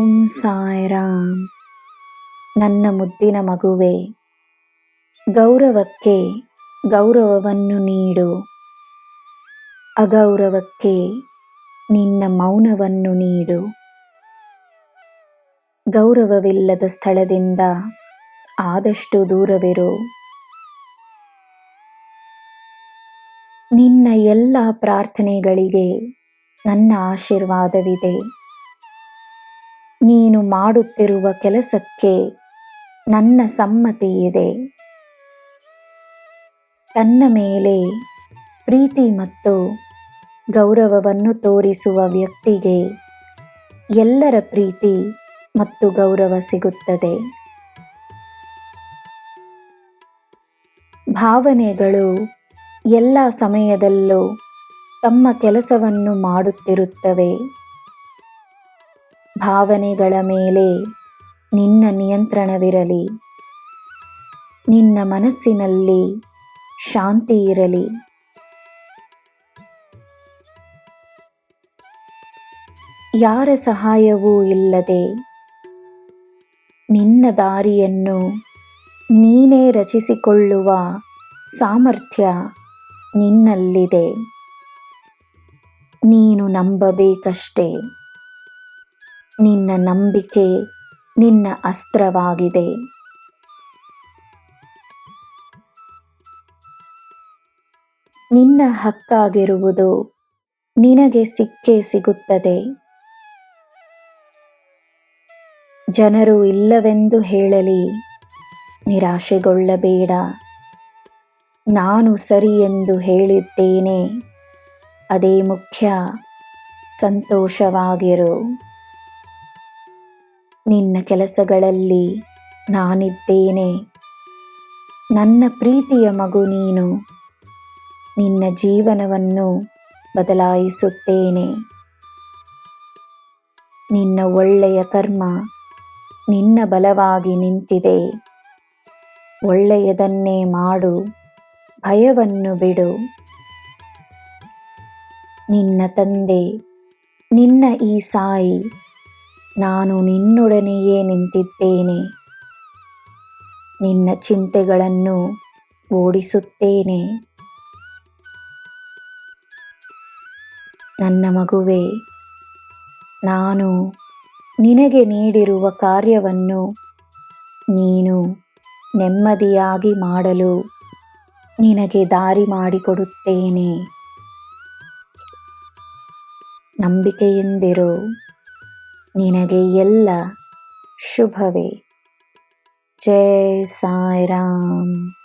ಓಂ ಸಾಯಿರಾಮ್. ನನ್ನ ಮುದ್ದಿನ ಮಗುವೆ, ಗೌರವಕ್ಕೆ ಗೌರವವನ್ನು ನೀಡು. ಅಗೌರವಕ್ಕೆ ನಿನ್ನ ಮೌನವನ್ನು ನೀಡು. ಗೌರವವಿಲ್ಲದ ಸ್ಥಳದಿಂದ ಆದಷ್ಟು ದೂರವಿರು. ನಿನ್ನ ಎಲ್ಲ ಪ್ರಾರ್ಥನೆಗಳಿಗೆ ನನ್ನ ಆಶೀರ್ವಾದವಿದೆ. ನೀನು ಮಾಡುತ್ತಿರುವ ಕೆಲಸಕ್ಕೆ ನನ್ನ ಸಮ್ಮತಿ ಇದೆ. ತನ್ನ ಮೇಲೆ ಪ್ರೀತಿ ಮತ್ತು ಗೌರವವನ್ನು ತೋರಿಸುವ ವ್ಯಕ್ತಿಗೆ ಎಲ್ಲರ ಪ್ರೀತಿ ಮತ್ತು ಗೌರವ ಸಿಗುತ್ತದೆ. ಭಾವನೆಗಳು ಎಲ್ಲ ಸಮಯದಲ್ಲೂ ತಮ್ಮ ಕೆಲಸವನ್ನು ಮಾಡುತ್ತಿರುತ್ತವೆ. ಭಾವನೆಗಳ ಮೇಲೆ ನಿನ್ನ ನಿಯಂತ್ರಣವಿರಲಿ. ನಿನ್ನ ಮನಸ್ಸಿನಲ್ಲಿ ಶಾಂತಿ ಇರಲಿ. ಯಾರ ಸಹಾಯವೂ ಇಲ್ಲದೆ ನಿನ್ನ ದಾರಿಯನ್ನು ನೀನೇ ರಚಿಸಿಕೊಳ್ಳುವ ಸಾಮರ್ಥ್ಯ ನಿನ್ನಲ್ಲಿದೆ. ನೀನು ನಂಬಬೇಕಷ್ಟೇ. ನಿನ್ನ ನಂಬಿಕೆ ನಿನ್ನ ಅಸ್ತ್ರವಾಗಿದೆ. ನಿನ್ನ ಹಕ್ಕಾಗಿರುವುದು ನಿನಗೆ ಸಿಕ್ಕೇ ಸಿಗುತ್ತದೆ. ಜನರು ಇಲ್ಲವೆಂದು ಹೇಳಲಿ, ನಿರಾಶೆಗೊಳ್ಳಬೇಡ. ನಾನು ಸರಿ ಎಂದು ಹೇಳಿದ್ದೇನೆ, ಅದೇ ಮುಖ್ಯ. ಸಂತೋಷವಾಗಿರು. ನಿನ್ನ ಕೆಲಸಗಳಲ್ಲಿ ನಾನಿದ್ದೇನೆ. ನನ್ನ ಪ್ರೀತಿಯ ಮಗು ನೀನು. ನಿನ್ನ ಜೀವನವನ್ನು ಬದಲಾಯಿಸುತ್ತೇನೆ. ನಿನ್ನ ಒಳ್ಳೆಯ ಕರ್ಮ ನಿನ್ನ ಬಲವಾಗಿ ನಿಂತಿದೆ. ಒಳ್ಳೆಯದನ್ನೇ ಮಾಡು, ಭಯವನ್ನು ಬಿಡು. ನಿನ್ನ ತಂದೆ, ನಿನ್ನ ಈ ಸಾಯಿ, ನಾನು ನಿನ್ನೊಡನೆಯೇ ನಿಂತಿದ್ದೇನೆ. ನಿನ್ನ ಚಿಂತೆಗಳನ್ನು ಓಡಿಸುತ್ತೇನೆ. ನನ್ನ ಮಗುವೆ, ನಾನು ನಿನಗೆ ನೀಡಿರುವ ಕಾರ್ಯವನ್ನು ನೀನು ನೆಮ್ಮದಿಯಾಗಿ ಮಾಡಲು ನಿನಗೆ ದಾರಿ ಮಾಡಿಕೊಡುತ್ತೇನೆ. ನಂಬಿಕೆಯಿಂದಿರು. ನಿನಗೆ ಎಲ್ಲ ಶುಭವೇ. ಜೈ ಸಾಯಿರಾಮ್.